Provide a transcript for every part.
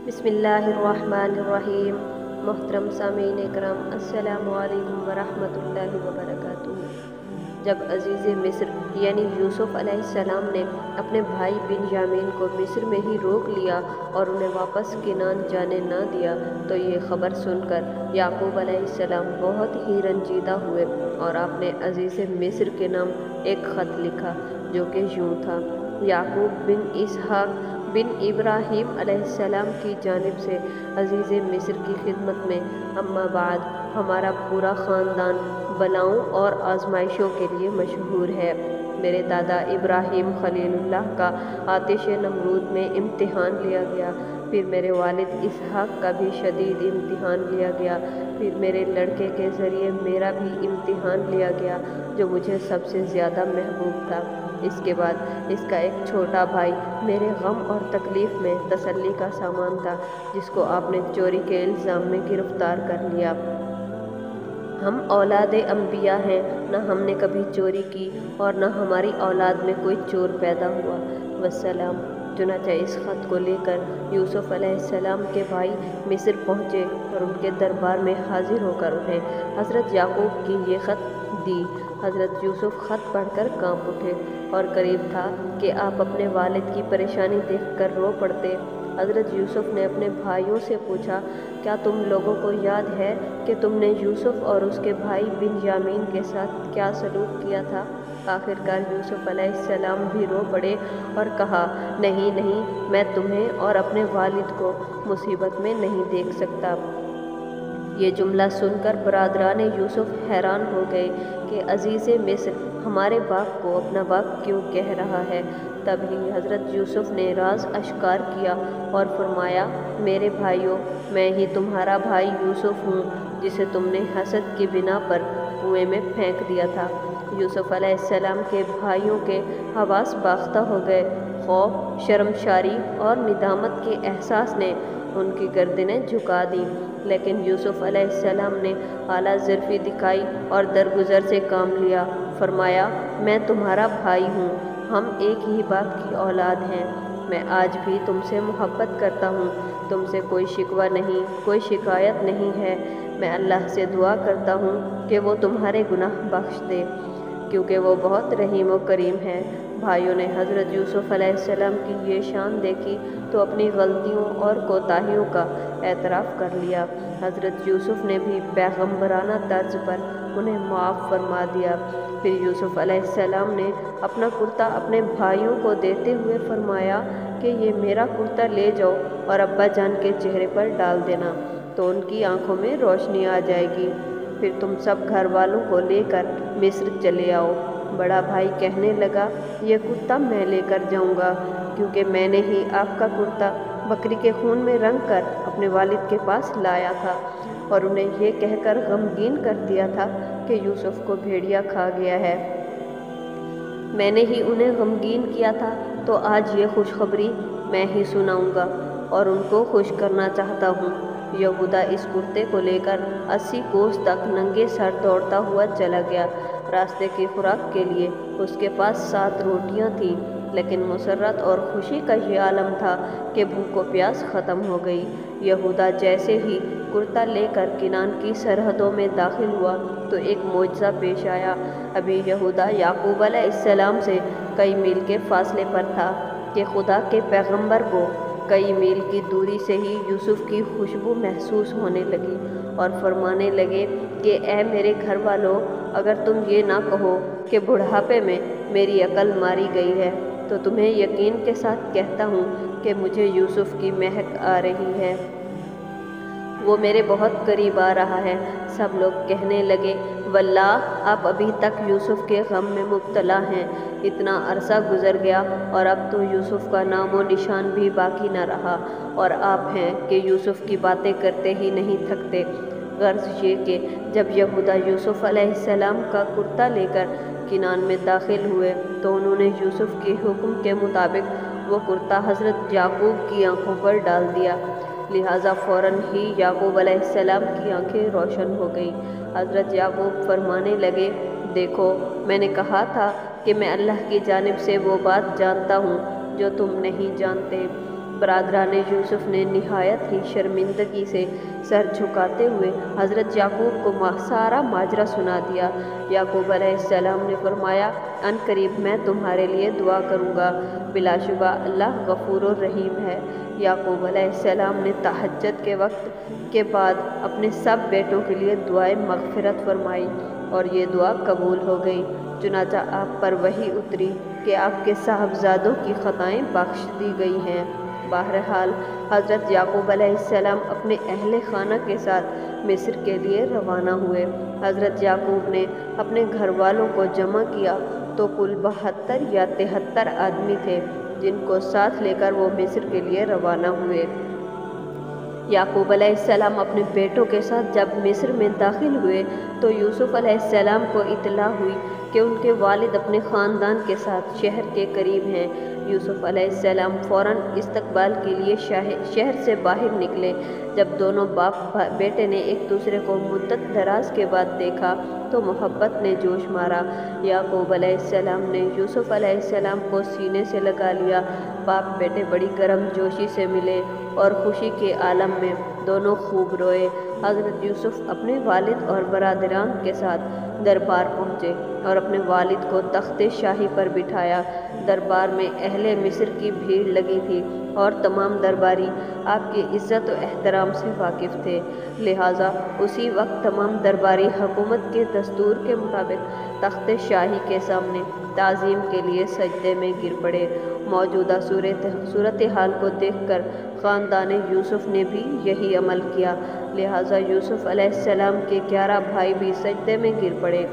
بسم اللہ الرحمن الرحیم۔ محترم سامعین اکرام، السلام علیکم ورحمۃ اللہ وبرکاتہ۔ جب عزیز مصر یعنی یوسف علیہ السلام نے اپنے بھائی بنیامین کو مصر میں ہی روک لیا اور انہیں واپس کنعان جانے نہ دیا تو یہ خبر سن کر یعقوب علیہ السلام بہت ہی رنجیدہ ہوئے اور آپ نے عزیز مصر کے نام ایک خط لکھا جو کہ یوں تھا: یعقوب بن اسحاق بن ابراہیم علیہ السلام کی جانب سے عزیز مصر کی خدمت میں، اما بعد ہمارا پورا خاندان بلاؤں اور آزمائشوں کے لیے مشہور ہے۔ میرے دادا ابراہیم خلیل اللہ کا آتش نمرود میں امتحان لیا گیا، پھر میرے والد اسحاق کا بھی شدید امتحان لیا گیا، پھر میرے لڑکے کے ذریعے میرا بھی امتحان لیا گیا جو مجھے سب سے زیادہ محبوب تھا۔ اس کے بعد اس کا ایک چھوٹا بھائی میرے غم اور تکلیف میں تسلی کا سامان تھا، جس کو آپ نے چوری کے الزام میں گرفتار کر لیا۔ ہم اولاد انبیاء ہیں، نہ ہم نے کبھی چوری کی اور نہ ہماری اولاد میں کوئی چور پیدا ہوا، وسلام۔ چنانچہ اس خط کو لے کر یوسف علیہ السلام کے بھائی مصر پہنچے اور ان کے دربار میں حاضر ہو کر انہیں حضرت یعقوب کی یہ خط دی۔ حضرت یوسف خط پڑھ کر کانپ اٹھے اور قریب تھا کہ آپ اپنے والد کی پریشانی دیکھ کر رو پڑتے۔ حضرت یوسف نے اپنے بھائیوں سے پوچھا: کیا تم لوگوں کو یاد ہے کہ تم نے یوسف اور اس کے بھائی بنیامین کے ساتھ کیا سلوک کیا تھا؟ آخرکار یوسف علیہ السلام بھی رو پڑے اور کہا: نہیں نہیں، میں تمہیں اور اپنے والد کو مصیبت میں نہیں دیکھ سکتا۔ یہ جملہ سن کر برادران یوسف حیران ہو گئے کہ عزیز مصر ہمارے باپ کو اپنا باپ کیوں کہہ رہا ہے۔ تب ہی حضرت یوسف نے راز اشکار کیا اور فرمایا: میرے بھائیوں، میں ہی تمہارا بھائی یوسف ہوں جسے تم نے حسد کی بنا پر کنویں میں پھینک دیا تھا۔ یوسف علیہ السلام کے بھائیوں کے حواس باختہ ہو گئے۔ خوف، شرمساری اور ندامت کے احساس نے ان کی گردنیں جھکا دیں، لیکن یوسف علیہ السلام نے اعلیٰ ظرفی دکھائی اور درگزر سے کام لیا۔ فرمایا: میں تمہارا بھائی ہوں، ہم ایک ہی باپ کی اولاد ہیں، میں آج بھی تم سے محبت کرتا ہوں، تم سے کوئی شکوہ نہیں، کوئی شکایت نہیں ہے۔ میں اللہ سے دعا کرتا ہوں کہ وہ تمہارے گناہ بخش دے، کیونکہ وہ بہت رحیم و کریم ہے۔ بھائیوں نے حضرت یوسف علیہ السلام کی یہ شان دیکھی تو اپنی غلطیوں اور کوتاہیوں کا اعتراف کر لیا۔ حضرت یوسف نے بھی پیغمبرانہ طرز پر انہیں معاف فرما دیا۔ پھر یوسف علیہ السلام نے اپنا کرتا اپنے بھائیوں کو دیتے ہوئے فرمایا کہ یہ میرا کرتا لے جاؤ اور ابا جان کے چہرے پر ڈال دینا تو ان کی آنکھوں میں روشنی آ جائے گی، پھر تم سب گھر والوں کو لے کر مصر چلے آؤ۔ بڑا بھائی کہنے لگا: یہ کرتا میں لے کر جاؤں گا، کیونکہ میں نے ہی آپ کا کرتا بکری کے خون میں رنگ کر اپنے والد کے پاس لایا تھا اور انہیں یہ کہہ کر غمگین کر دیا تھا کہ یوسف کو بھیڑیا کھا گیا ہے۔ میں نے ہی انہیں غمگین کیا تھا، تو آج یہ خوشخبری میں ہی سناؤں گا اور ان کو خوش کرنا چاہتا ہوں۔ یہودا اس کرتے کو لے کر 80 کوس تک ننگے سر دوڑتا ہوا چلا گیا۔ راستے کی خوراک کے لیے اس کے پاس 7 روٹیاں تھیں، لیکن مسرت اور خوشی کا یہ عالم تھا کہ بھوک و پیاس ختم ہو گئی۔ یہودا جیسے ہی کرتا لے کر کنعان کی سرحدوں میں داخل ہوا تو ایک معجزہ پیش آیا۔ ابھی یہودا یعقوب علیہ السلام سے کئی میل کے فاصلے پر تھا کہ خدا کے پیغمبر کو کئی میل کی دوری سے ہی یوسف کی خوشبو محسوس ہونے لگی اور فرمانے لگے کہ اے میرے گھر والوں، اگر تم یہ نہ کہو کہ بڑھاپے میں میری عقل ماری گئی ہے تو تمہیں یقین کے ساتھ کہتا ہوں کہ مجھے یوسف کی مہک آ رہی ہے، وہ میرے بہت قریب آ رہا ہے۔ سب لوگ کہنے لگے: واللہ آپ ابھی تک یوسف کے غم میں مبتلا ہیں، اتنا عرصہ گزر گیا اور اب تو یوسف کا نام و نشان بھی باقی نہ رہا، اور آپ ہیں کہ یوسف کی باتیں کرتے ہی نہیں تھکتے۔ غرض یہ کہ جب یہودا یوسف علیہ السلام کا کرتا لے کر کنعان میں داخل ہوئے تو انہوں نے یوسف کے حکم کے مطابق وہ کرتا حضرت یعقوب کی آنکھوں پر ڈال دیا، لہٰذا فوراً ہی یعقوب علیہ السلام کی آنکھیں روشن ہو گئیں۔ حضرت یعقوب فرمانے لگے: دیکھو، میں نے کہا تھا کہ میں اللہ کی جانب سے وہ بات جانتا ہوں جو تم نہیں جانتے۔ برادران یوسف نے نہایت ہی شرمندگی سے سر جھکاتے ہوئے حضرت یعقوب کو سارا ماجرا سنا دیا۔ یعقوب علیہ السلام نے فرمایا، ان قریب میں تمہارے لیے دعا کروں گا، بلا شبہ اللہ غفور الرحیم ہے۔ یعقوب علیہ السلام نے تہجد کے وقت کے بعد اپنے سب بیٹوں کے لیے دعائے مغفرت فرمائی اور یہ دعا قبول ہو گئی۔ چنانچہ آپ پر وحی اتری کہ آپ کے صاحبزادوں کی خطائیں بخش دی گئی ہیں۔ بہرحال حضرت یعقوب علیہ السلام اپنے اہل خانہ کے ساتھ مصر کے لیے روانہ ہوئے۔ حضرت یعقوب نے اپنے گھر والوں کو جمع کیا تو کل 72 یا 73 آدمی تھے جن کو ساتھ لے کر وہ مصر کے لیے روانہ ہوئے۔ یعقوب علیہ السلام اپنے بیٹوں کے ساتھ جب مصر میں داخل ہوئے تو یوسف علیہ السلام کو اطلاع ہوئی کہ ان کے والد اپنے خاندان کے ساتھ شہر کے قریب ہیں۔ یوسف علیہ السلام فوراً استقبال کے لیے شہر سے باہر نکلے۔ جب دونوں باپ بیٹے نے ایک دوسرے کو مدت دراز کے بعد دیکھا تو محبت نے جوش مارا۔ یعقوب علیہ السلام نے یوسف علیہ السلام کو سینے سے لگا لیا۔ باپ بیٹے بڑی گرم جوشی سے ملے اور خوشی کے عالم میں دونوں خوب روئے۔ حضرت یوسف اپنے والد اور برادران کے ساتھ دربار پہنچے اور اپنے والد کو تخت شاہی پر بٹھایا۔ دربار میں اہل مصر کی بھیڑ لگی تھی اور تمام درباری آپ کی عزت و احترام سے واقف تھے، لہٰذا اسی وقت تمام درباری حکومت کے دستور کے مطابق تخت شاہی کے سامنے تعظیم کے لیے سجدے میں گر پڑے۔ موجودہ صورتحال کو دیکھ کر خاندان یوسف نے بھی یہی عمل کیا، لہٰذا یوسف علیہ السلام کے 11 بھائی بھی سجدے میں گر پڑے۔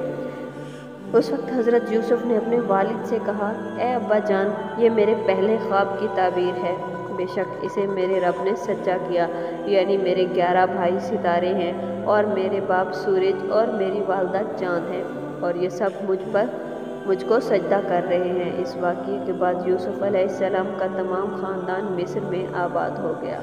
اس وقت حضرت یوسف نے اپنے والد سے کہا، اے ابا جان، یہ میرے پہلے خواب کی تعبیر ہے، بے شک اسے میرے رب نے سچا کیا، یعنی میرے 11 بھائی ستارے ہیں اور میرے باپ سورج اور میری والدہ چاند ہیں اور یہ سب مجھ کو سجدہ کر رہے ہیں۔ اس واقعے کے بعد یوسف علیہ السلام کا تمام خاندان مصر میں آباد ہو گیا۔